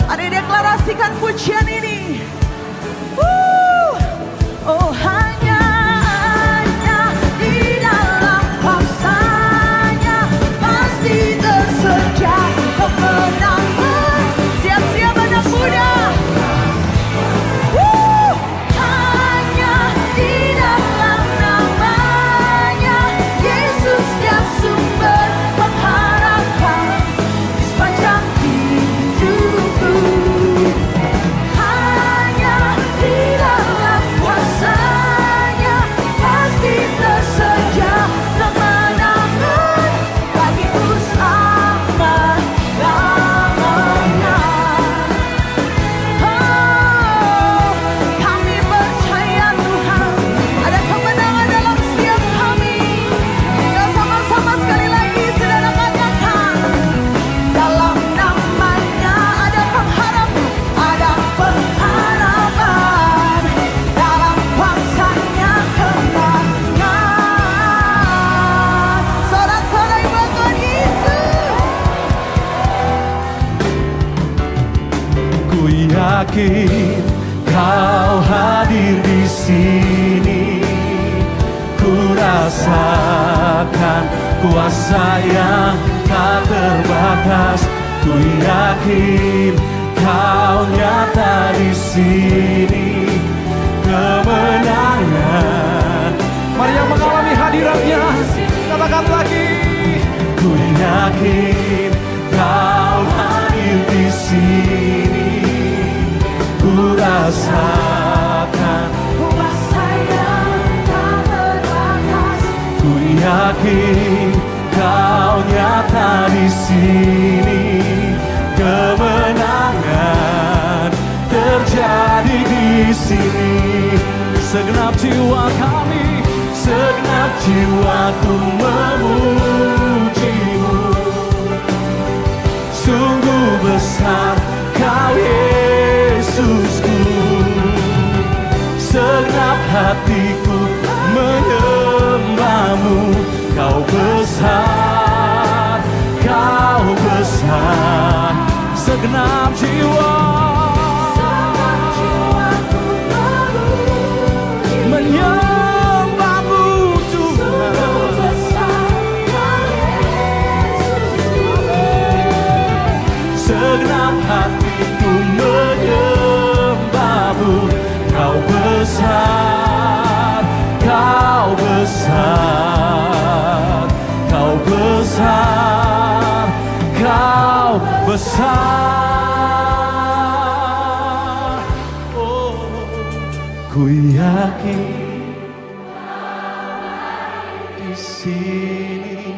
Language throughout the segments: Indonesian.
Mari deklarasikan pujian ini. Oh hanya di dalam kuasa-Nya pasti tersedia kemenangan. Siap-siap anak muda. Hanya di dalam nama-Nya Yesus dia sumber pengharapan sepanjang hidupku. Hanya di dalam kuasa-Nya pasti tersedia kemenangan bagiku selama-lamanya. Oh, kami percaya Tuhan ada kemenangan dalam setiap kami. Tinggal sama-sama sekali lagi saudara katakan, dalam nama-Nya ada pengharapan, ada pengharapan, dalam kuasa-Nya kemenangan. Sorak-sorai buat Tuhan Yesus. Ku yakin Kau hadir di sini. Ku rasakan kuasa yang tak terbatas. Ku yakin Kau nyata di sini. Kemenangan. Mari yang mengalami hadiratnya, katakan lagi. Ku yakin Kau hadir di sini. Ku rasakan Kuasa yang tak terbatas. ku yakin Kau nyata di sini. Kemenangan terjadi di sini. Segenap jiwa kami, segenap jiwaku memuji-Mu. Sungguh besar Kau Yesusku. Segenap hatiku menyembah-Mu. Kau besar, Kau besar. Segenap jiwa menyembah-Mu Tuhan. Segenap hatiku menyembah-Mu. Kau besar, Kau besar. Kau besar, Kau besar. Oh, ku yakin di sini.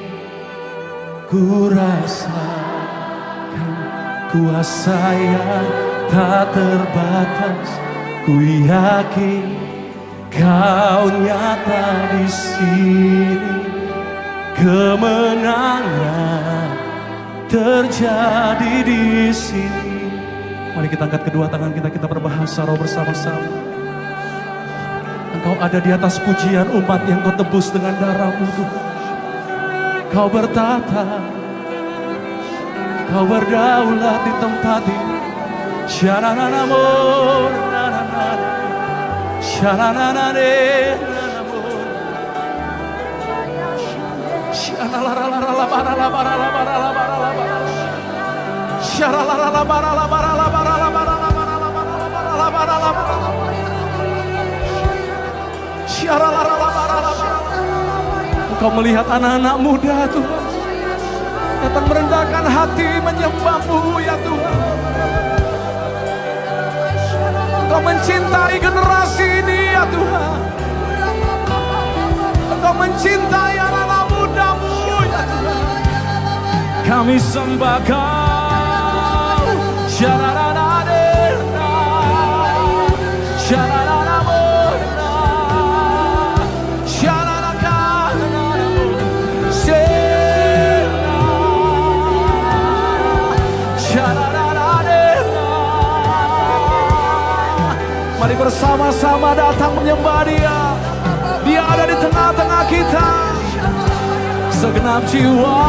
Ku rasakan kuasa yang tak terbatas. Ku yakin Kau nyata di sini. Kemenangan terjadi di sini. Mari kita angkat kedua tangan kita, kita berbahasa roh bersama-sama. Engkau ada di atas pujian umat yang Kau tebus dengan darah-Mu Tuhan. Kau bertata, Kau berdaulat di tempat ini. Syarananamor, syarananane, Engkau melihat anak-anak muda Tuhan, datang merendahkan hati menyembah-Mu ya Tuhan. Engkau mencintai generasi ini ya Tuhan. Engkau mencintai anak-anak muda-Mu ya Tuhan. Kami sembah Kau. Syarananadena, syarananamona, syaranakanamu, sena, syarananadena. Mari bersama-sama datang menyembah Dia. Dia ada di tengah-tengah kita. Segenap jiwa,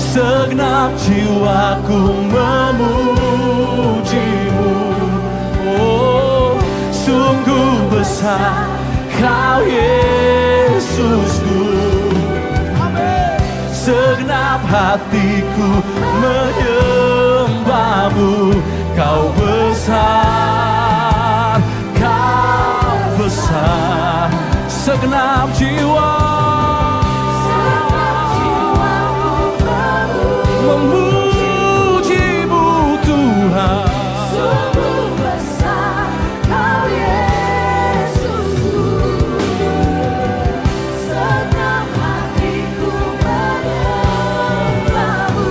segenap jiwaku memuji. Kau Yesusku. Segenap hatiku menyembahmu. Kau besar, kau besar. Segenap jiwa memuji-Mu Tuhan. Sungguh besar Kau Yesusku. Segenap hatiku menyembahmu.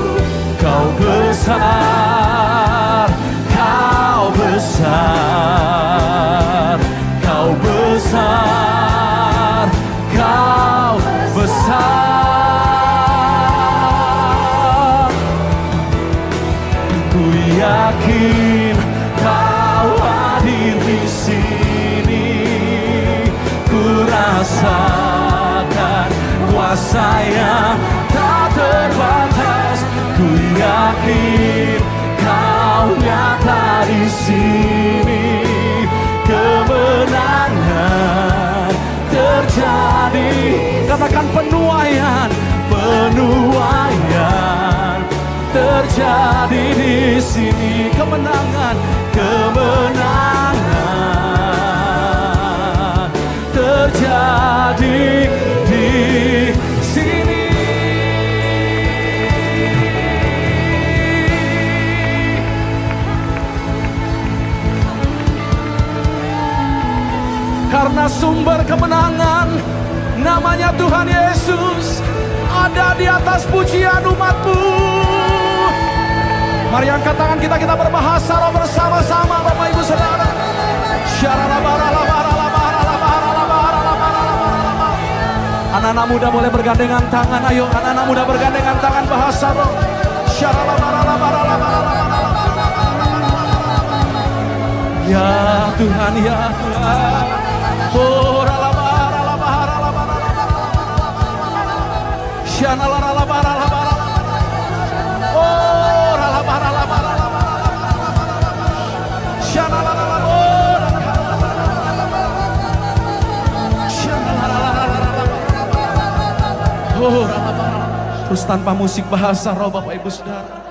Kau besar, kau besar, kau besar, kau besar. Ku yakin kau hadir di sini. Ku rasakan kuasa yang tak terbatas. Ku yakin kau nyata di sini. Kemenangan terjadi. Katakan penuaian, penuaian terjadi di sini. Kemenangan, kemenangan terjadi di sini. Karena sumber kemenangan namanya Tuhan Yesus ada di atas pujian umat-Mu. Mari angkat tangan kita berbahasa roh bersama-sama Bapak Ibu Saudara. Anak-anak muda boleh bergandengan tangan. Ayo anak-anak muda bergandengan tangan bahasa roh. Ya Tuhan, ya Tuhan. Oh, terus tanpa musik bahasa roh Bapak Ibu Saudara.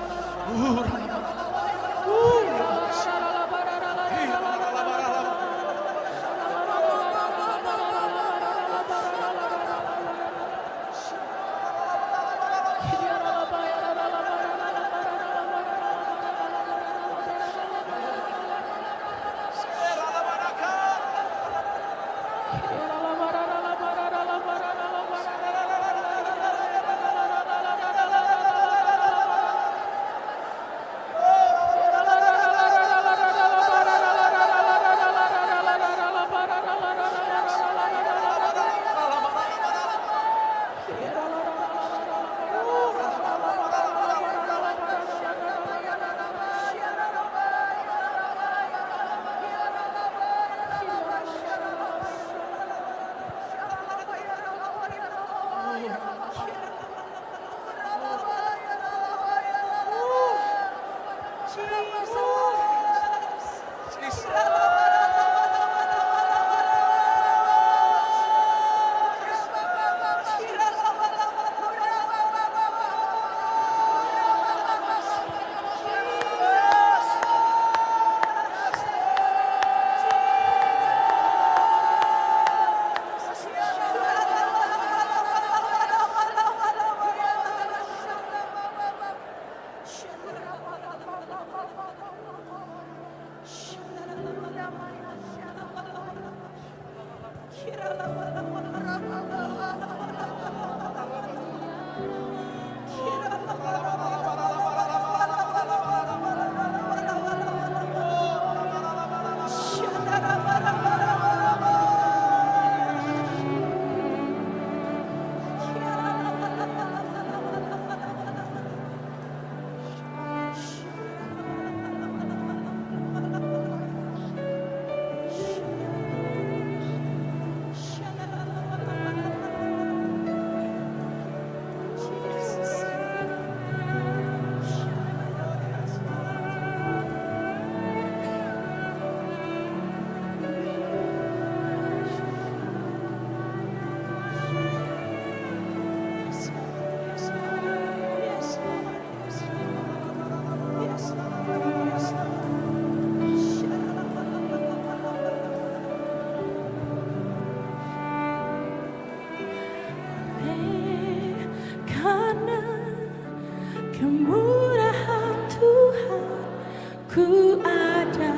ku ada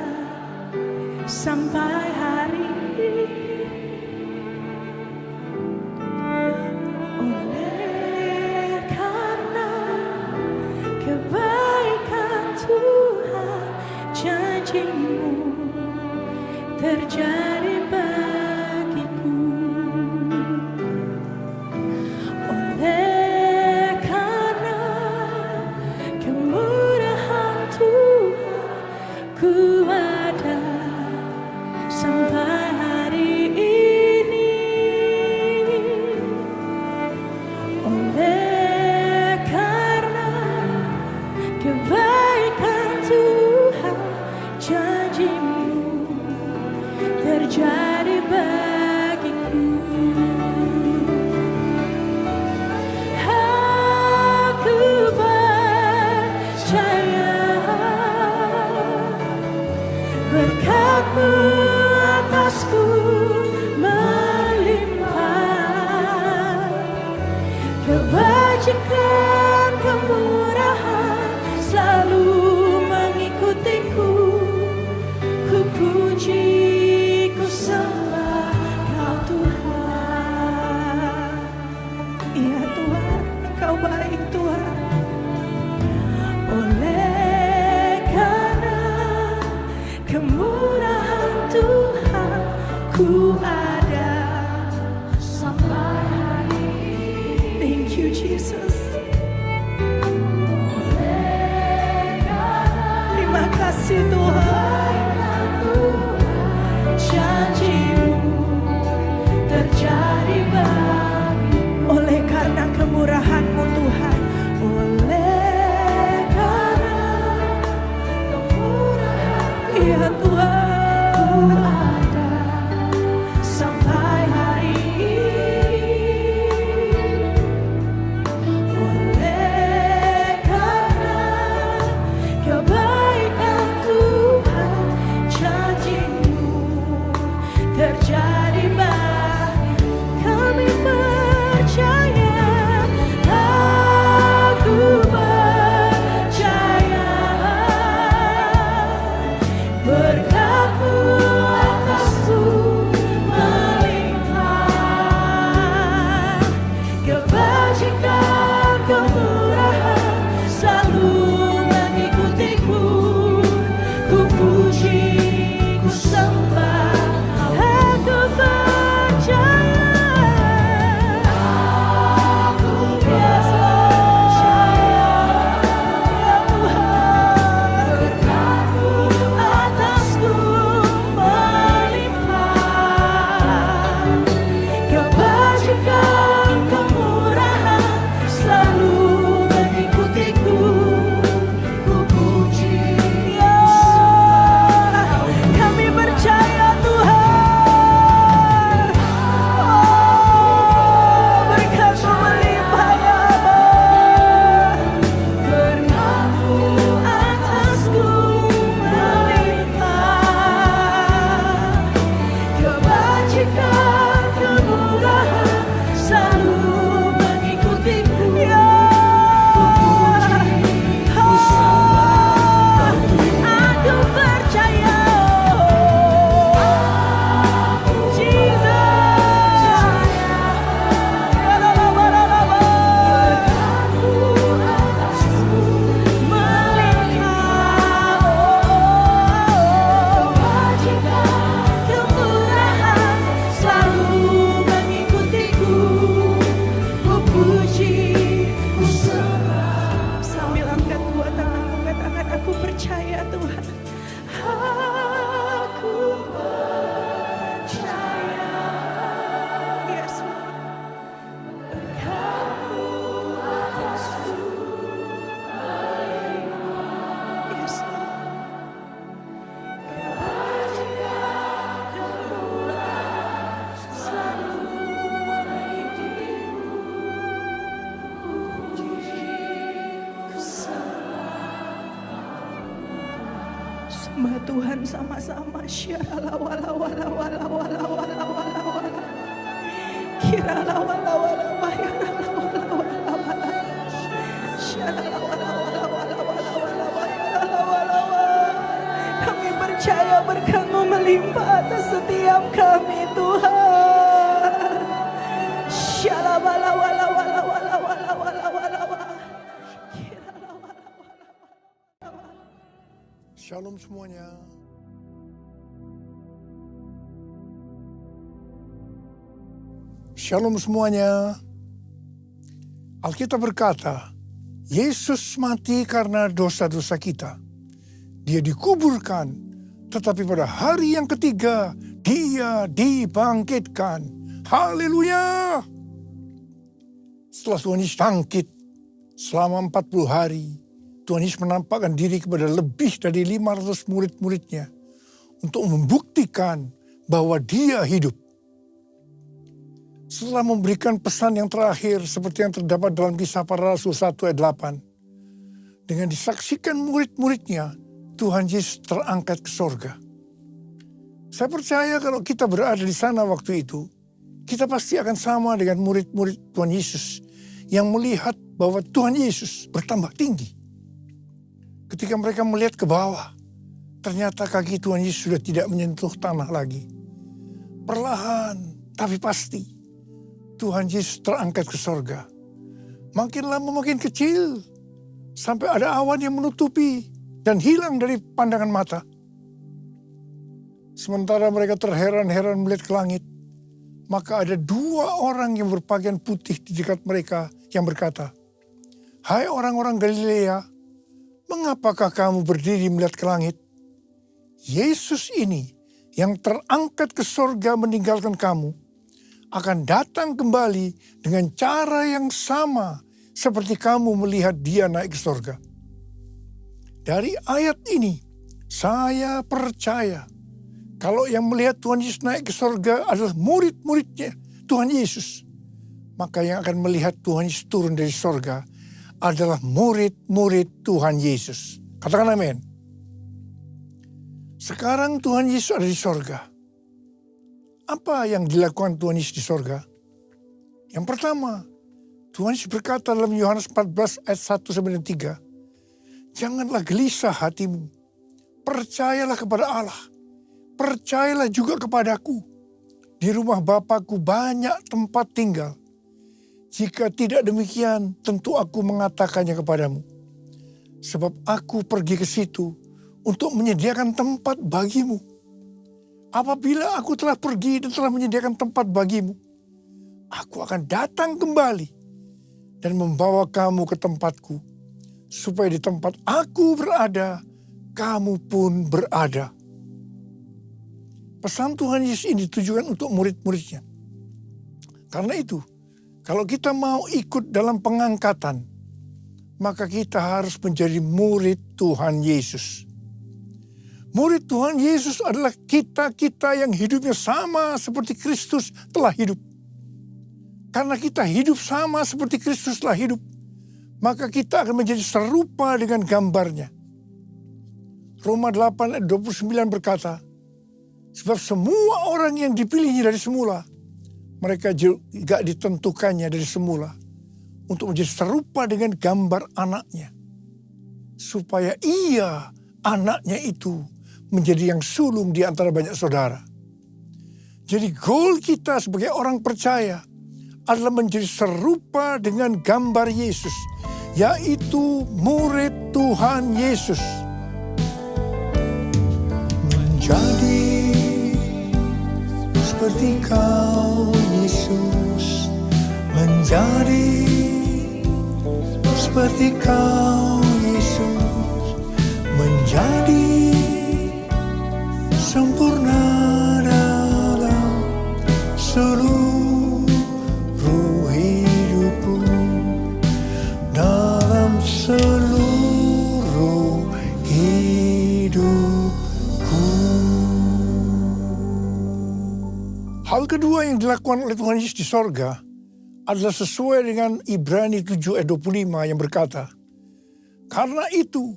sampai hari ini. Oleh karena kebaikan Tuhan, janji-Mu terjadi bagiku. Oleh karena kemurahan Tuhan, ku ada sampai hari ini. Oleh karena kebaikan Tuhan, janji-Mu terjadi bagiku. Aku percaya berkat-Mu atasku melimpah, kebajikan kemurahan selalu mengikutiku. Ku puji, ku sembah Kau Tuhan. Iya Tuhan, Kau baik Tuhan. Oleh karena kemurahan Tuhan, ku ada sampai hari ini. Thank you Jesus. Terima kasih Tuhan. Janji-Mu terjadi bagiku. Oleh karena kemurahan-Mu Tuhan, oleh karena kemurahan-Mu, iya Tuhan, ku ada sampai hari ini. Oleh karena kebaikan Tuhan, janji-Mu terjadi bagiku. Kami percaya, aku percaya berkat-Mu atasku melimpah, kebajikan kemurahan selalu mengikutiku. Ku puji, ku sembah, aku percaya. Aku percaya, ya Tuhan, berkat-Mu atasku melimpah, kebajikan kemurahan selalu mengikutiku. Ku puji, ya kami percaya Tuhan. Oh, berkat-Mu melimpah ya Allah. Berkat-Mu atasku melimpah, kebajikan kemurahan selalu mengikutiku. Ya aku percaya, Jesus. Kemurahan selalu mengikutiku. Ku puji, ku sembah. Sambil angkat dua tanganmu, katakan aku percaya Tuhan. Aku percaya. Yes, Lord. Berkat-Mu atasku melimpah. Yes, Lord. Kebajikan kemurahan selalu mengikutiku. Ku puji, ku sembah. Sembah Tuhan sama-sama. Syarala wala wala wala wala wala wala wala. Kirala wala wala wala wala wala wala. Syarala wala wala wala wala wala wala wala wala. percaya berkat-Mu melimpah atas setiap kami Tuhan. Shalom semuanya. Shalom semuanya. Alkitab berkata, Yesus mati karena dosa-dosa kita. Dia dikuburkan, tetapi pada hari yang ketiga, Dia dibangkitkan. Haleluya! Setelah Tuhan Yesus bangkit selama 40 hari, Tuhan Yesus menampakkan diri kepada lebih dari 500 murid-muridnya untuk membuktikan bahwa Dia hidup. Setelah memberikan pesan yang terakhir seperti yang terdapat dalam Kisah Para Rasul 1 ayat 8, dengan disaksikan murid-muridnya, Tuhan Yesus terangkat ke sorga. Saya percaya kalau kita berada di sana waktu itu, kita pasti akan sama dengan murid-murid Tuhan Yesus yang melihat bahwa Tuhan Yesus bertambah tinggi. Ketika mereka melihat ke bawah, ternyata kaki Tuhan Yesus sudah tidak menyentuh tanah lagi. Perlahan, tapi pasti, Tuhan Yesus terangkat ke sorga. Makin lama makin kecil, sampai ada awan yang menutupi dan hilang dari pandangan mata. Sementara mereka terheran-heran melihat ke langit, maka ada 2 orang yang berpakaian putih di dekat mereka yang berkata, "Hai orang-orang Galilea, mengapakah kamu berdiri melihat ke langit? Yesus ini yang terangkat ke sorga meninggalkan kamu, akan datang kembali dengan cara yang sama seperti kamu melihat Dia naik ke sorga." Dari ayat ini, saya percaya kalau yang melihat Tuhan Yesus naik ke sorga adalah murid-muridnya Tuhan Yesus, maka yang akan melihat Tuhan Yesus turun dari sorga adalah murid-murid Tuhan Yesus. Katakan amin. Sekarang Tuhan Yesus ada di sorga. Apa yang dilakukan Tuhan Yesus di sorga? Yang pertama, Tuhan Yesus berkata dalam Yohanes 14 ayat 1-3, "Janganlah gelisah hatimu, percayalah kepada Allah, percayalah juga kepadaku. Di rumah Bapa-Ku banyak tempat tinggal. Jika tidak demikian, tentu aku mengatakannya kepadamu. Sebab aku pergi ke situ untuk menyediakan tempat bagimu. Apabila aku telah pergi dan telah menyediakan tempat bagimu, aku akan datang kembali dan membawa kamu ke tempatku, supaya di tempat aku berada, kamu pun berada." Pesan Tuhan Yesus ini ditujukan untuk murid-muridnya. Karena itu, kalau kita mau ikut dalam pengangkatan, maka kita harus menjadi murid Tuhan Yesus. Murid Tuhan Yesus adalah kita-kita yang hidupnya sama seperti Kristus telah hidup. Karena kita hidup sama seperti Kristus telah hidup, maka kita akan menjadi serupa dengan gambarnya. Roma 8 ayat 29 berkata, "Sebab semua orang yang dipilihnya dari semula, mereka juga ditentukannya dari semula untuk menjadi serupa dengan gambar anaknya, supaya ia, anaknya itu, menjadi yang sulung di antara banyak saudara." Jadi goal kita sebagai orang percaya adalah menjadi serupa dengan gambar Yesus, yaitu murid Tuhan Yesus. Menjadi seperti Kau Yesus, menjadi seperti Kau Yesus, menjadi sempurna dalam seluruh hidupku, dalam seluruh hidupku. Hal kedua yang dilakukan oleh Tuhan Yesus di sorga adalah sesuai dengan Ibrani 7 ayat 25 yang berkata, "Karena itu,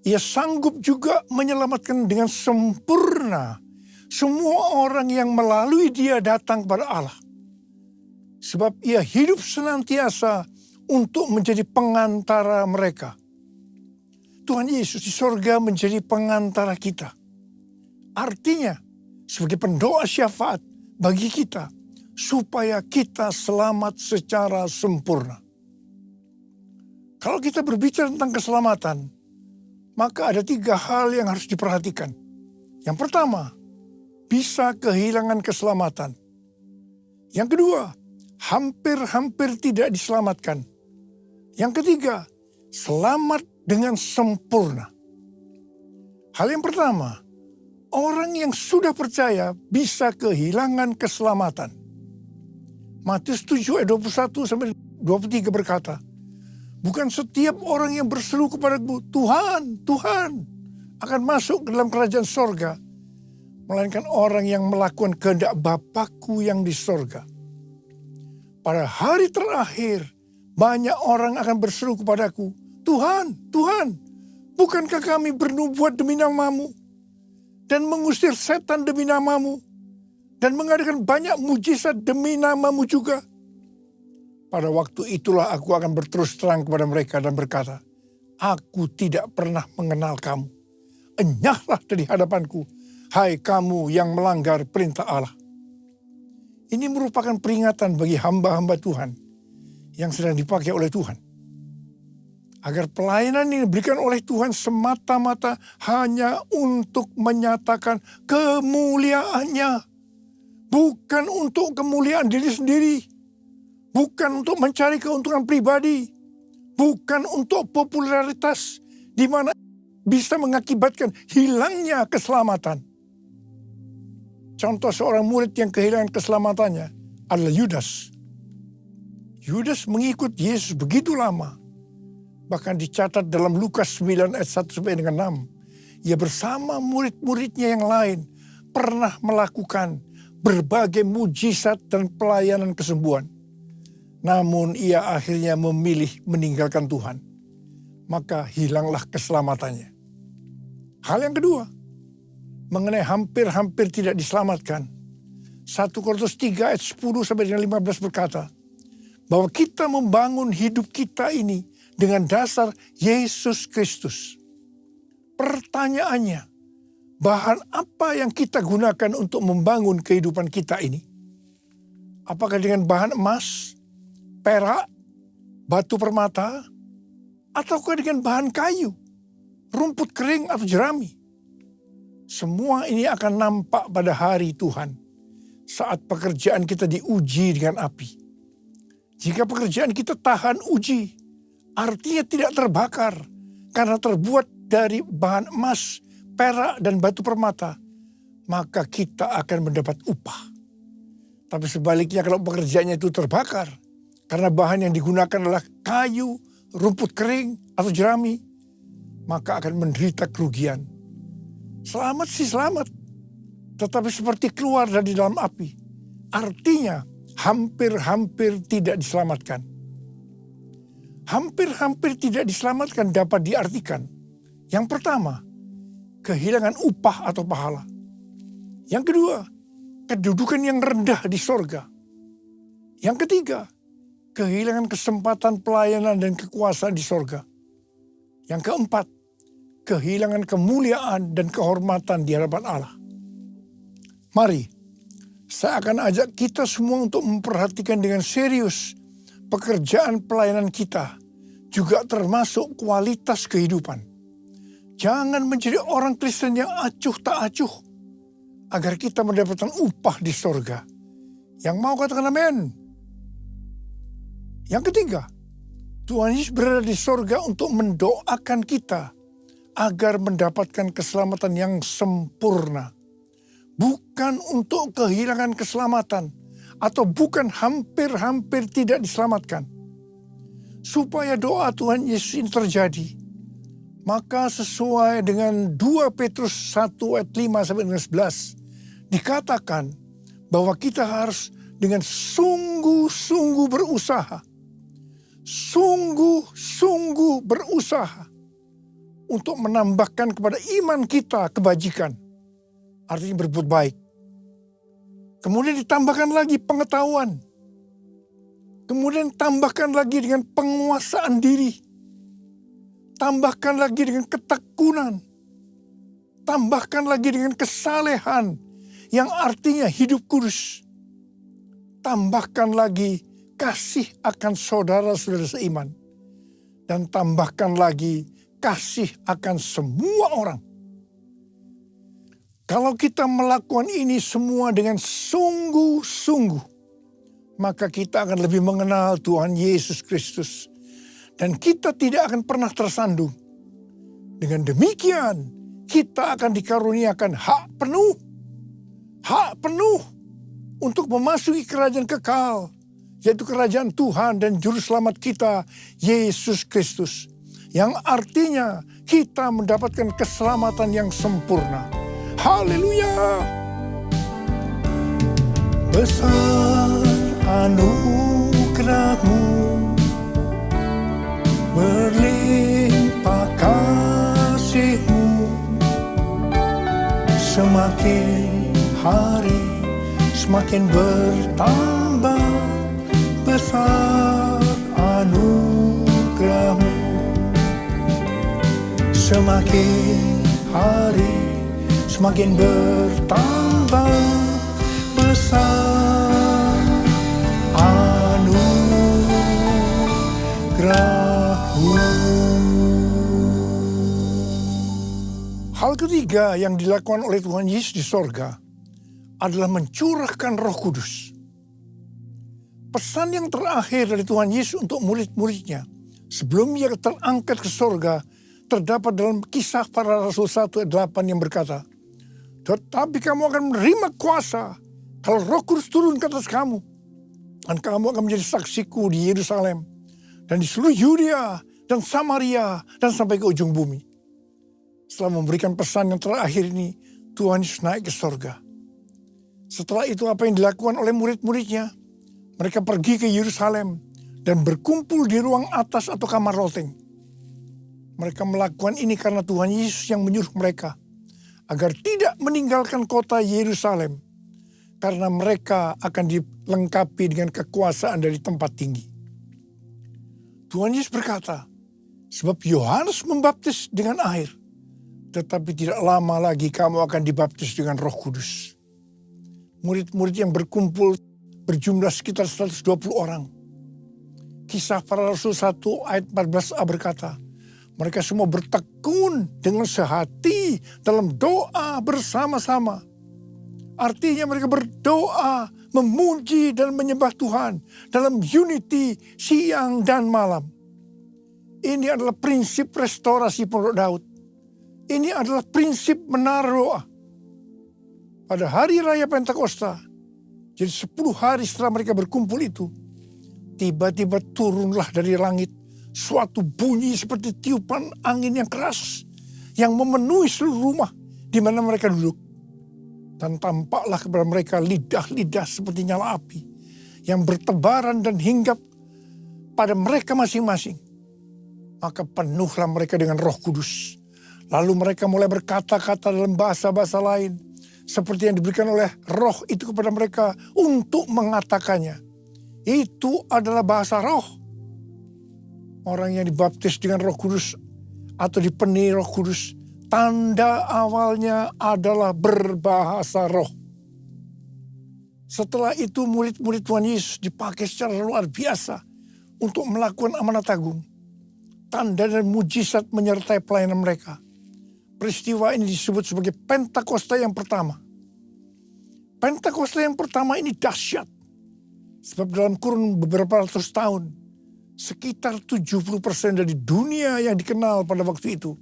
Ia sanggup juga menyelamatkan dengan sempurna semua orang yang melalui Dia datang kepada Allah. Sebab Ia hidup senantiasa untuk menjadi pengantara mereka." Tuhan Yesus di sorga menjadi pengantara kita. Artinya, sebagai pendoa syafaat bagi kita, supaya kita selamat secara sempurna. Kalau kita berbicara tentang keselamatan, maka ada 3 hal yang harus diperhatikan. Yang pertama, bisa kehilangan keselamatan. Yang kedua, hampir-hampir tidak diselamatkan. Yang ketiga, selamat dengan sempurna. Hal yang pertama, orang yang sudah percaya bisa kehilangan keselamatan. Matius 7 ayat 21-23 berkata, bukan setiap orang yang berseru kepadaku, Tuhan, Tuhan, akan masuk ke dalam kerajaan sorga, melainkan orang yang melakukan kehendak Bapakku yang di sorga. Pada hari terakhir, banyak orang akan berseru kepadaku, Tuhan, Tuhan, bukankah kami bernubuat demi namamu, dan mengusir setan demi namamu, dan mengadakan banyak mujizat demi namamu juga? Pada waktu itulah aku akan berterus terang kepada mereka dan berkata, aku tidak pernah mengenal kamu. Enyahlah dari hadapanku, hai kamu yang melanggar perintah Allah. Ini merupakan peringatan bagi hamba-hamba Tuhan yang sedang dipakai oleh Tuhan. Agar pelayanan ini diberikan oleh Tuhan semata-mata hanya untuk menyatakan kemuliaannya. Bukan untuk kemuliaan diri sendiri. Bukan untuk mencari keuntungan pribadi. Bukan untuk popularitas di mana bisa mengakibatkan hilangnya keselamatan. Contoh seorang murid yang kehilangan keselamatannya adalah Yudas. Yudas mengikut Yesus begitu lama. Bahkan dicatat dalam Lukas 9 ayat 1-6. Ia bersama murid-muridnya yang lain pernah melakukan berbagai mujizat dan pelayanan kesembuhan. Namun ia akhirnya memilih meninggalkan Tuhan. Maka hilanglah keselamatannya. Hal yang kedua, mengenai hampir-hampir tidak diselamatkan. 1 Korintus 3 ayat 10-15 berkata, bahwa kita membangun hidup kita ini dengan dasar Yesus Kristus. Pertanyaannya, bahan apa yang kita gunakan untuk membangun kehidupan kita ini? Apakah dengan bahan emas, perak, batu permata, ataukah dengan bahan kayu, rumput kering atau jerami? Semua ini akan nampak pada hari Tuhan saat pekerjaan kita diuji dengan api. Jika pekerjaan kita tahan uji, artinya tidak terbakar karena terbuat dari bahan emas, perak, dan batu permata, maka kita akan mendapat upah. Tapi sebaliknya kalau pekerjaannya itu terbakar, karena bahan yang digunakan adalah kayu, rumput kering, atau jerami, maka akan menderita kerugian. Selamat sih selamat, tetapi seperti keluar dari dalam api. Artinya hampir-hampir tidak diselamatkan. Hampir-hampir tidak diselamatkan dapat diartikan. Yang pertama, kehilangan upah atau pahala. Yang kedua, kedudukan yang rendah di sorga. Yang ketiga, kehilangan kesempatan pelayanan dan kekuasaan di sorga. Yang keempat, kehilangan kemuliaan dan kehormatan di hadapan Allah. Mari, saya akan ajak kita semua untuk memperhatikan dengan serius pekerjaan pelayanan kita, juga termasuk kualitas kehidupan. Jangan menjadi orang Kristen yang acuh tak acuh, agar kita mendapatkan upah di sorga. Yang mau katakan amin. Yang ketiga, Tuhan Yesus berada di sorga untuk mendoakan kita agar mendapatkan keselamatan yang sempurna. Bukan untuk kehilangan keselamatan, atau bukan hampir-hampir tidak diselamatkan. Supaya doa Tuhan Yesus ini terjadi, maka sesuai dengan 2 Petrus 1 ayat 5-11 dikatakan bahwa kita harus dengan sungguh-sungguh berusaha. Sungguh-sungguh berusaha untuk menambahkan kepada iman kita kebajikan. Artinya berbuat baik. Kemudian ditambahkan lagi pengetahuan. Kemudian tambahkan lagi dengan penguasaan diri. Tambahkan lagi dengan ketekunan. Tambahkan lagi dengan kesalehan yang artinya hidup kudus. Tambahkan lagi kasih akan saudara-saudara seiman. Dan tambahkan lagi kasih akan semua orang. Kalau kita melakukan ini semua dengan sungguh-sungguh, maka kita akan lebih mengenal Tuhan Yesus Kristus. Dan kita tidak akan pernah tersandung. Dengan demikian, kita akan dikaruniakan hak penuh untuk memasuki kerajaan kekal, yaitu kerajaan Tuhan dan Juru Selamat kita, Yesus Kristus. Yang artinya kita mendapatkan keselamatan yang sempurna. Haleluya! Besar anugerah-Mu, berlimpah kasih-Mu, semakin hari semakin bertambah besar anugerah-Mu. Semakin hari semakin bertambah besar anugerah-Mu. Hal ketiga yang dilakukan oleh Tuhan Yesus di sorga adalah mencurahkan Roh Kudus. Pesan yang terakhir dari Tuhan Yesus untuk murid-muridnya sebelum ia terangkat ke sorga terdapat dalam Kisah Para Rasul 1 ayat 8 yang berkata, "Tetapi kamu akan menerima kuasa kalau Roh Kudus turun ke atas kamu, dan kamu akan menjadi saksiku di Yerusalem dan di seluruh Yudea dan Samaria dan sampai ke ujung bumi." Setelah memberikan pesan yang terakhir ini, Tuhan Yesus naik ke sorga. Setelah itu apa yang dilakukan oleh murid-muridnya? Mereka pergi ke Yerusalem dan berkumpul di ruang atas atau kamar loteng. Mereka melakukan ini karena Tuhan Yesus yang menyuruh mereka agar tidak meninggalkan kota Yerusalem, karena mereka akan dilengkapi dengan kekuasaan dari tempat tinggi. Tuhan Yesus berkata, "Sebab Yohanes membaptis dengan air, tetapi tidak lama lagi kamu akan dibaptis dengan Roh Kudus." Murid-murid yang berkumpul berjumlah sekitar 120 orang. Kisah Para Rasul 1 ayat 14a berkata, mereka semua bertekun dengan sehati dalam doa bersama-sama. Artinya mereka berdoa, memuji dan menyembah Tuhan dalam unity siang dan malam. Ini adalah prinsip restorasi Pondok Daud. Ini adalah prinsip menara doa. Pada hari raya Pentakosta, jadi 10 hari setelah mereka berkumpul itu, tiba-tiba turunlah dari langit suatu bunyi seperti tiupan angin yang keras yang memenuhi seluruh rumah di mana mereka duduk. Dan tampaklah kepada mereka lidah-lidah seperti nyala api yang bertebaran dan hinggap pada mereka masing-masing. Maka penuhlah mereka dengan Roh Kudus. Lalu mereka mulai berkata-kata dalam bahasa-bahasa lain seperti yang diberikan oleh Roh itu kepada mereka untuk mengatakannya. Itu adalah bahasa roh. Orang yang dibaptis dengan Roh Kudus atau dipenuhi Roh Kudus, tanda awalnya adalah berbahasa roh. Setelah itu murid-murid Tuhan Yesus dipakai secara luar biasa untuk melakukan amanat agung. Tanda dan mujizat menyertai pelayanan mereka. Peristiwa ini disebut sebagai Pentakosta yang pertama. Pentakosta yang pertama ini dahsyat. Sebab dalam kurun beberapa ratus tahun, sekitar 70% dari dunia yang dikenal pada waktu itu,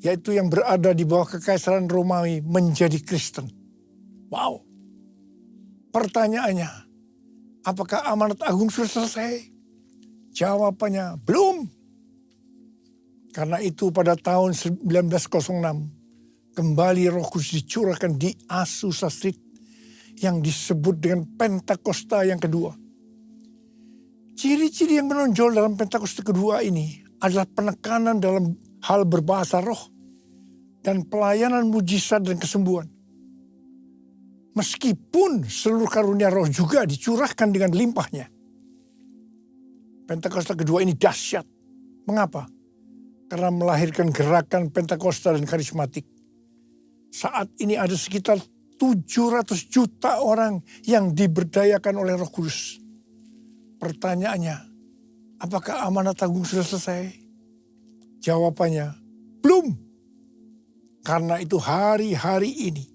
yaitu yang berada di bawah kekaisaran Romawi, menjadi Kristen. Wow. Pertanyaannya, apakah amanat agung sudah selesai? Jawabannya, belum. Karena itu pada tahun 1906, kembali Roh Kudus dicurahkan di Azusa Street yang disebut dengan Pentakosta yang kedua. Ciri-ciri yang menonjol dalam Pentakosta kedua ini adalah penekanan dalam hal berbahasa roh dan pelayanan mujizat dan kesembuhan. Meskipun seluruh karunia roh juga dicurahkan dengan limpahnya. Pentakosta kedua ini dahsyat. Mengapa? Karena melahirkan gerakan Pentakosta dan karismatik Saat ini ada sekitar 700 juta orang yang diberdayakan oleh Roh Kudus. Pertanyaannya, apakah amanat agung sudah selesai? Jawabannya, belum. Karena itu hari-hari ini,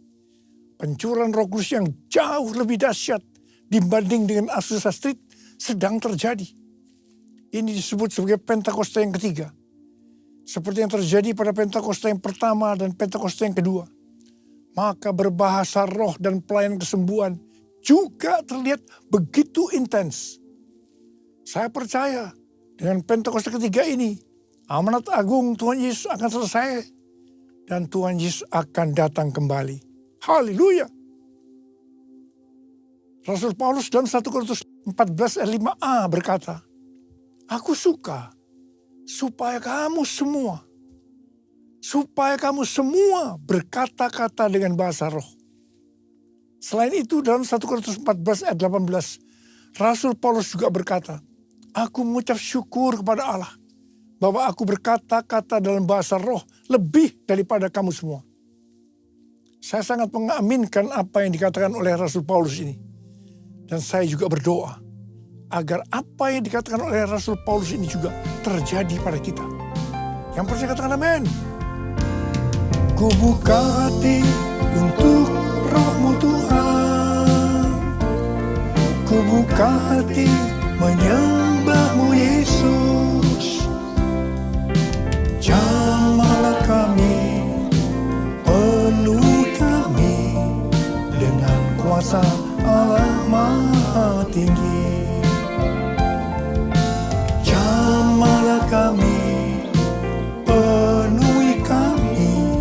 pencurahan Roh Kudus yang jauh lebih dahsyat dibanding dengan Azusa Street sedang terjadi. Ini disebut sebagai Pentakosta yang ketiga. Seperti yang terjadi pada Pentakosta yang pertama dan Pentakosta yang kedua. Maka berbahasa roh dan pelayanan kesembuhan juga terlihat begitu intens. Saya percaya dengan Pentakosta ketiga ini, amanat agung Tuhan Yesus akan selesai. Dan Tuhan Yesus akan datang kembali. Haleluya. Rasul Paulus dalam 1 Korintus 14 ayat 5a berkata, aku suka supaya kamu semua berkata-kata dengan bahasa roh. Selain itu dalam 1 Korintus 14 ayat 18, Rasul Paulus juga berkata, aku mengucap syukur kepada Allah bahwa aku berkata-kata dalam bahasa roh lebih daripada kamu semua. Saya sangat mengaminkan apa yang dikatakan oleh Rasul Paulus ini. Dan saya juga berdoa agar apa yang dikatakan oleh Rasul Paulus ini juga terjadi pada kita. Yang percaya katakan amin. Ku buka hati untuk Roh-Mu Tuhan. Ku buka hati menyembah-Mu Yesus. Jamahlah kami, penuhi kami dengan kuasa Allah Maha Tinggi. Jamahlah kami, penuhi kami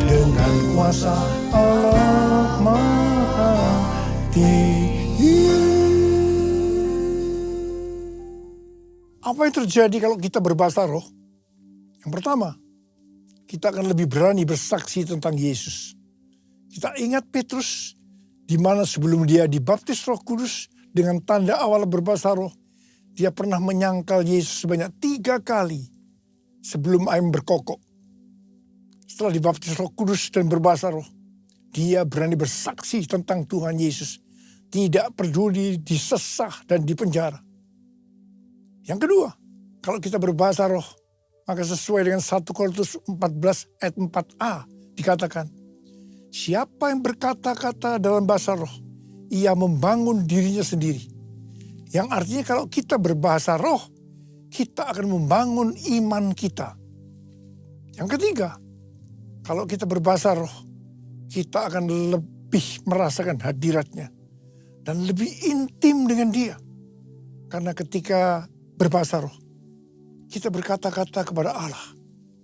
dengan kuasa Allah Maha Tinggi. Apa yang terjadi kalau kita berbahasa roh? Yang pertama, kita akan lebih berani bersaksi tentang Yesus. Kita ingat Petrus, di mana sebelum dia dibaptis Roh Kudus dengan tanda awal berbahasa roh, dia pernah menyangkal Yesus sebanyak 3 kali sebelum ayam berkokok. Setelah dibaptis Roh Kudus dan berbahasa roh, dia berani bersaksi tentang Tuhan Yesus, tidak peduli disesah dan dipenjara. Yang kedua, kalau kita berbahasa roh, maka sesuai dengan 1 Korintus 14 ayat 4a dikatakan, siapa yang berkata-kata dalam bahasa roh, ia membangun dirinya sendiri. Yang artinya kalau kita berbahasa roh, kita akan membangun iman kita. Yang ketiga, kalau kita berbahasa roh, kita akan lebih merasakan hadiratnya. Dan lebih intim dengan dia. Karena ketika berbahasa roh, kita berkata-kata kepada Allah,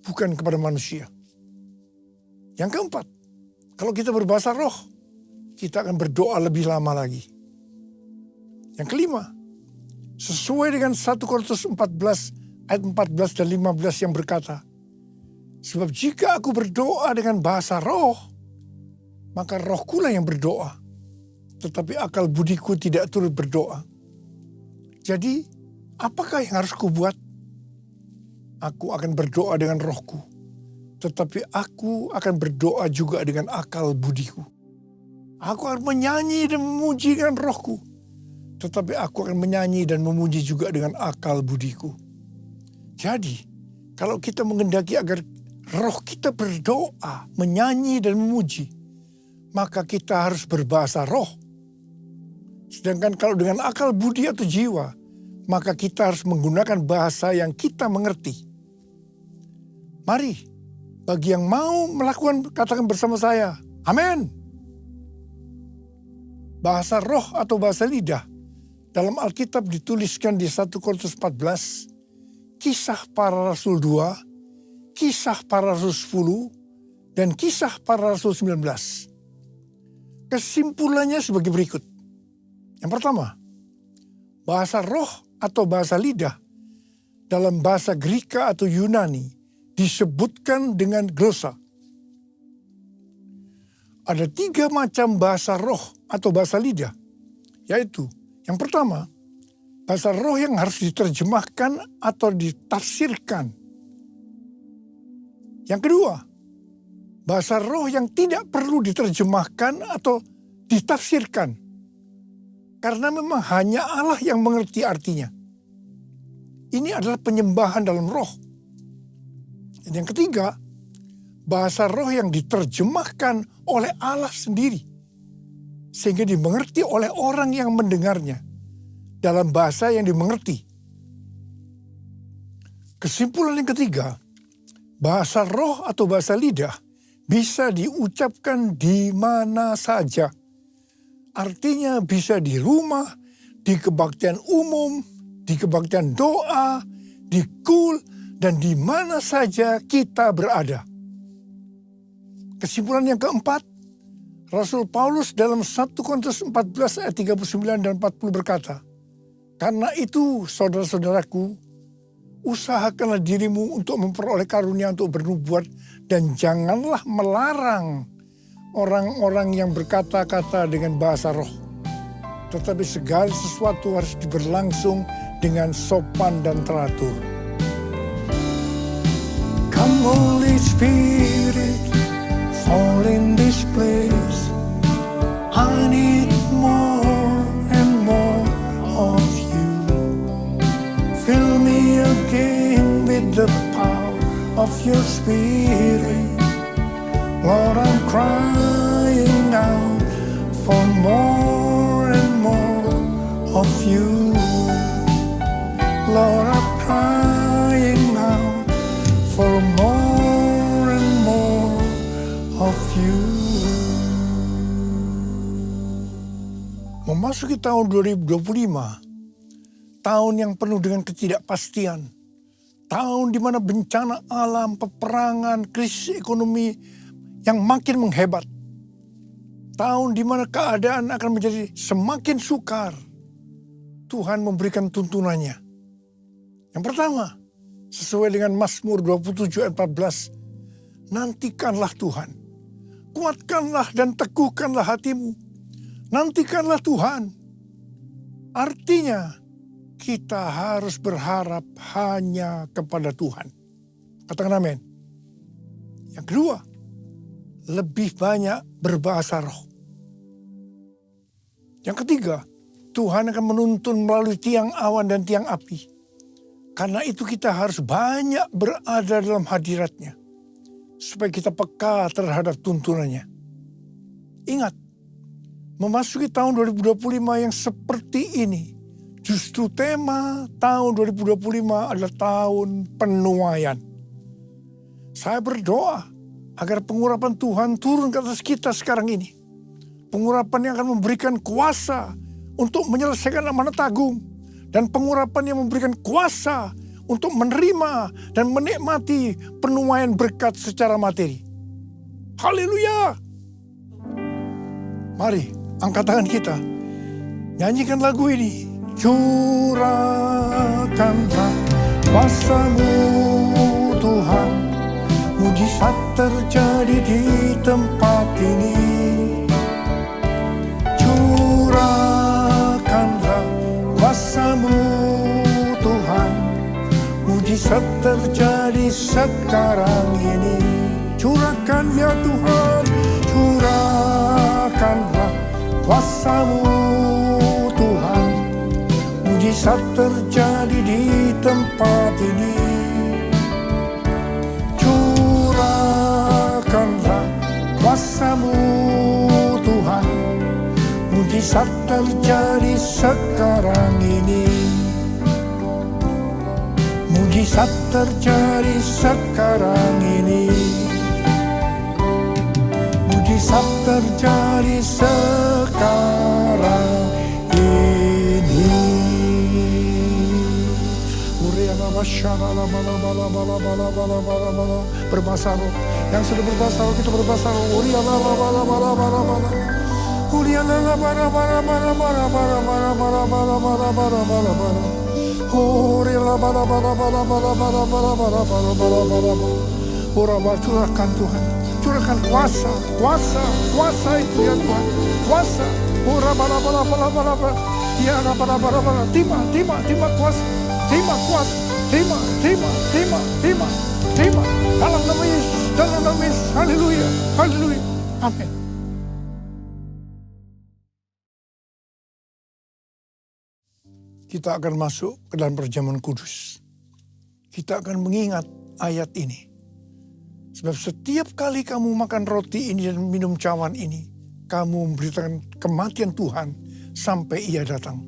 bukan kepada manusia. Yang keempat, kalau kita berbahasa roh, kita akan berdoa lebih lama lagi. Yang kelima, sesuai dengan 1 Korintus 14 ayat 14 dan 15 yang berkata, sebab jika aku berdoa dengan bahasa roh, maka rohkulah yang berdoa, tetapi akal budiku tidak turut berdoa. Jadi, apakah yang harus kubuat? Aku akan berdoa dengan rohku, tetapi aku akan berdoa juga dengan akal budiku. Aku akan menyanyi dan memuji dengan rohku, tetapi aku akan menyanyi dan memuji juga dengan akal budiku. Jadi, kalau kita mengendaki agar roh kita berdoa, menyanyi dan memuji, maka kita harus berbahasa roh. Sedangkan kalau dengan akal budi atau jiwa, maka kita harus menggunakan bahasa yang kita mengerti. Mari, bagi yang mau melakukan, katakan bersama saya, amin. Bahasa roh atau bahasa lidah dalam Alkitab dituliskan di 1 Korintus 14, Kisah Para Rasul 2, Kisah Para Rasul 10, dan Kisah Para Rasul 19. Kesimpulannya sebagai berikut. Yang pertama, bahasa roh atau bahasa lidah dalam bahasa Greka atau Yunani disebutkan dengan glosa. Ada 3 macam bahasa roh atau bahasa lidah, yaitu yang pertama, bahasa roh yang harus diterjemahkan atau ditafsirkan. Yang kedua, Bahasa roh yang tidak perlu diterjemahkan atau ditafsirkan. Karena memang hanya Allah yang mengerti artinya. Ini adalah penyembahan dalam roh. Dan yang ketiga, bahasa roh yang diterjemahkan oleh Allah sendiri. Sehingga dimengerti oleh orang yang mendengarnya. Dalam bahasa yang dimengerti. Kesimpulan yang ketiga, bahasa roh atau bahasa lidah bisa diucapkan di mana saja. Artinya bisa di rumah, di kebaktian umum, di kebaktian doa, di kul, dan di mana saja kita berada. Kesimpulan yang keempat, Rasul Paulus dalam 1 Korintus 14 ayat 39 dan 40 berkata, "Karena itu saudara-saudaraku, usahakanlah dirimu untuk memperoleh karunia untuk bernubuat dan janganlah melarang orang-orang yang berkata-kata dengan bahasa roh. Tetapi segala sesuatu harus berlangsung dengan sopan dan teratur." Come Holy Spirit, fall in this place. I need more and more of you. Fill me again with the power of your Spirit. Lord, I'm crying out for more and more of you. Lord, I'm crying out for more and more of you. Memasuki tahun 2025, tahun yang penuh dengan ketidakpastian, tahun di mana bencana alam, peperangan, krisis ekonomi yang makin menghebat, tahun di mana keadaan akan menjadi semakin sukar. Tuhan memberikan tuntunannya. Yang pertama, sesuai dengan Mazmur 27 ayat 14, nantikanlah Tuhan, kuatkanlah dan teguhkanlah hatimu. Nantikanlah Tuhan. Artinya, kita harus berharap hanya kepada Tuhan. Katakan amin. Yang kedua, lebih banyak berbahasa roh. Yang ketiga, Tuhan akan menuntun melalui tiang awan dan tiang api. Karena itu kita harus banyak berada dalam hadiratnya. Supaya kita peka terhadap tuntunannya. Ingat, memasuki tahun 2025 yang seperti ini, justru tema tahun 2025 adalah tahun penuaian. Saya berdoa agar pengurapan Tuhan turun ke atas kita sekarang ini. Pengurapan yang akan memberikan kuasa untuk menyelesaikan amanat agung. Dan pengurapan yang memberikan kuasa untuk menerima dan menikmati penuaian berkat secara materi. Haleluya! Mari, angkat tangan kita. Nyanyikan lagu ini. Curahkanlah kuasa-Mu Tuhan. Mujizat terjadi di tempat ini. Curahkanlah kuasa-Mu Tuhan. Mujizat terjadi sekarang ini. Curahkan ya Tuhan. Curahkanlah kuasa-Mu Tuhan. Mujizat terjadi di tempat ini. Curahkanlah kuasa-Mu Tuhan. Mujizat terjadi sekarang ini. Mujizat terjadi sekarang ini. Mujizat terjadi sekarang ini. Berbahasa roh. Yang sudah berbahasa roh, kita berbahasa roh. Curahkan Tuhan. Curahkan kuasa itu ya Tuhan. Kuasa. Terima kuasa. Terima kuasa. Terima. Dalam nama Yesus. dalam nama Yesus. Haleluya, haleluya, amin. Kita akan masuk ke dalam perjamuan kudus. Kita akan mengingat ayat ini. Sebab setiap kali kamu makan roti ini dan minum cawan ini, kamu memberitakan kematian Tuhan sampai Ia datang.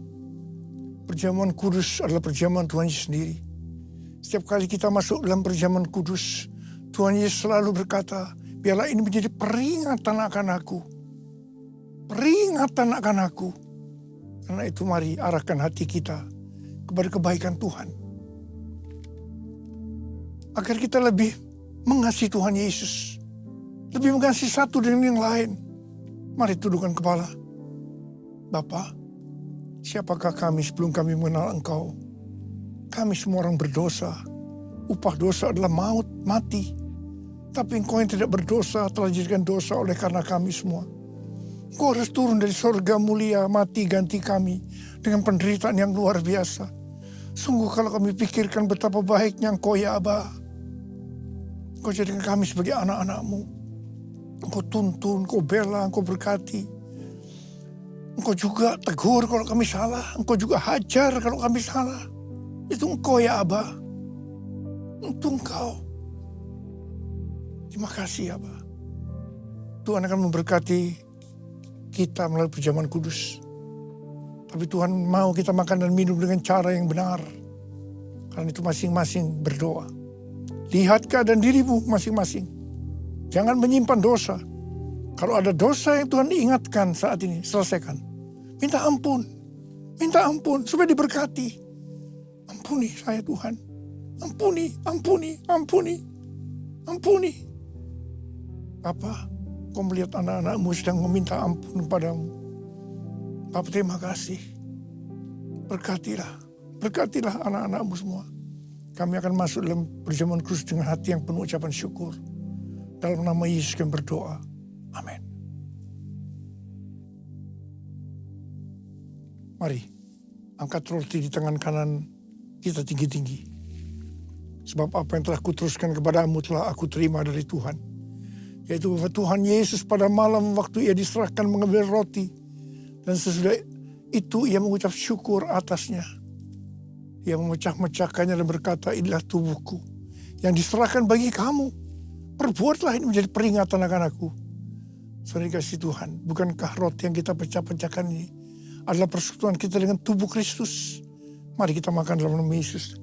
Perjamuan kudus adalah perjamuan Tuhan Yesus sendiri. Setiap kali kita masuk dalam perjamuan kudus, Tuhan Yesus selalu berkata, biarlah ini menjadi peringatan akan aku. Peringatan akan aku. Karena itu mari arahkan hati kita kepada kebaikan Tuhan. Agar kita lebih mengasihi Tuhan Yesus. Lebih mengasihi satu dengan yang lain. Mari tundukkan kepala. Bapa, siapakah kami sebelum kami mengenal Engkau? Kami semua orang berdosa. Upah dosa adalah maut, mati. Tapi Engkau yang tidak berdosa telah dijadikan dosa oleh karena kami semua. Engkau harus turun dari sorga mulia, mati ganti kami dengan penderitaan yang luar biasa. Sungguh kalau kami pikirkan betapa baiknya Engkau ya Aba. Engkau jadikan kami sebagai anak-anak-Mu. Engkau tuntun, Engkau bela, Engkau berkati. Engkau juga tegur kalau kami salah. Engkau juga hajar kalau kami salah. Itu Engkau ya Aba. Itu Engkau. Terima kasih Aba. Tuhan akan memberkati kita melalui perjamuan kudus. Tapi Tuhan mau kita makan dan minum dengan cara yang benar. Karena itu masing-masing berdoa. Lihat keadaan dirimu masing-masing. Jangan menyimpan dosa. Kalau ada dosa yang Tuhan ingatkan saat ini, selesaikan. Minta ampun. Minta ampun supaya diberkati. Ampuni saya Tuhan. Ampuni, ampuni, ampuni. Ampuni. Bapa, Kau melihat anak-anak-Mu sedang meminta ampun kepadamu. Bapa, terima kasih. Berkatilah. Berkatilah anak-anak-Mu semua. Kami akan masuk dalam perjamuan kudus dengan hati yang penuh ucapan syukur. Dalam nama Yesus kami berdoa. Amin. Mari, angkat roti di tangan kanan kita tinggi-tinggi. Sebab apa yang telah kuteruskan kepadamu telah aku terima dari Tuhan. Yaitu bahwa Tuhan Yesus pada malam waktu Ia diserahkan mengambil roti. Dan sesudah itu Ia mengucap syukur atasnya. Ia memecah-mecahkannya dan berkata, inilah tubuhku yang diserahkan bagi kamu. Perbuatlah ini menjadi peringatan akan aku. Saudara kasih Tuhan, bukankah roti yang kita pecah-pecahkan ini adalah persekutuan kita dengan tubuh Kristus? Mari kita makan dalam nama Yesus.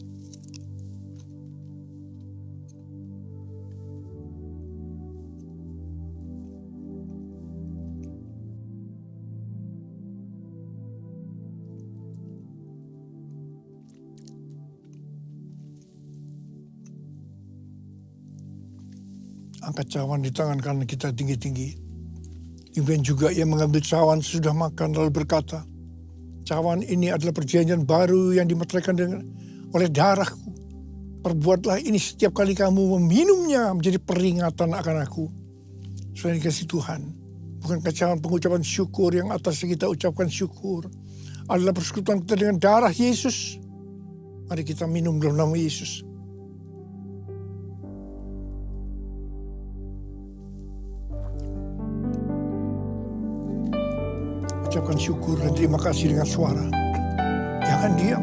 Angkat cawan di tangan kanan kita tinggi-tinggi. Kemudian juga Ia mengambil cawan sesudah makan lalu berkata, cawan ini adalah perjanjian baru yang dimeteraikan oleh darahku. Perbuatlah ini setiap kali kamu meminumnya menjadi peringatan akan aku. Saudara dikasihi Tuhan, bukankah cawan pengucapan syukur yang atasnya kita ucapkan syukur adalah persekutuan kita dengan darah Yesus? Mari kita minum dalam nama Yesus. Ucapkan syukur dan terima kasih dengan suara. Jangan diam.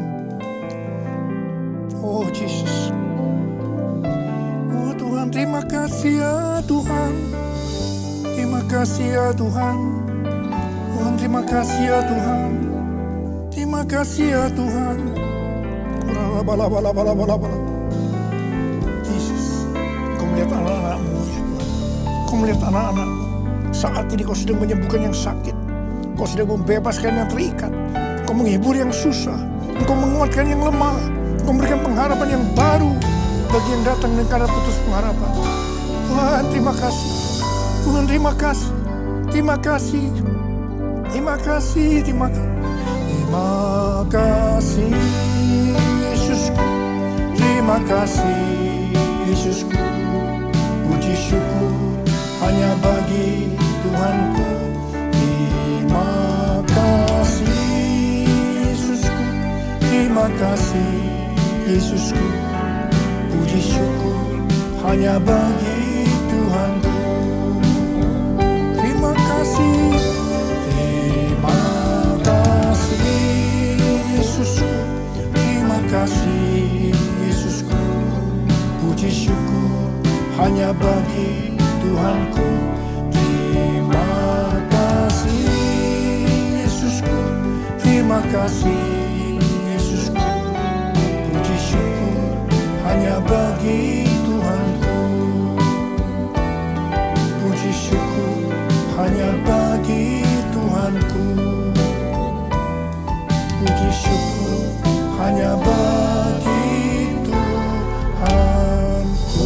Oh Yesus. Oh Tuhan, terima kasih ya Tuhan. Terima kasih ya Tuhan. Tuhan, terima kasih ya Tuhan. Terima kasih ya Tuhan. Yesus, Kau melihat anak-anak-Mu ya Tuhan. Kau melihat anak-anak-Mu. Saat ini Kau sedang menyembuhkan yang sakit. Kau sedang membebaskan yang terikat. Kau menghibur yang susah. Kau menguatkan yang lemah. Kau memberikan pengharapan yang baru bagi yang datang dengan karena putus pengharapan. Tuhan, terima kasih. Tuhan, terima kasih. Terima kasih. Terima kasih. Terima kasih. Terima kasih Yesusku. Terima kasih Yesusku. Puji syukur hanya bagi Tuhanku. Terima kasih Yesusku. Terima kasih Yesusku. Puji syukur hanya bagi kasih Yesusku. Puji syukur hanya bagi Tuhanku. Puji syukur hanya bagi Tuhanku. Puji syukur hanya bagi Tuhanku.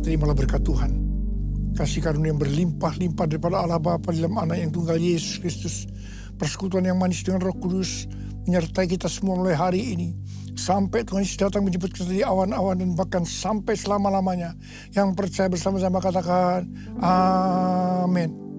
Terimalah berkat Tuhan. Kasih karunia yang berlimpah-limpah daripada Allah Bapa dalam Anak yang tunggal Yesus Kristus. Persekutuan yang manis dengan Roh Kudus menyertai kita semua mulai hari ini. Sampai Tuhan Yesus datang menjemput kita di awan-awan dan bahkan sampai selama-lamanya. Yang percaya bersama-sama katakan amin.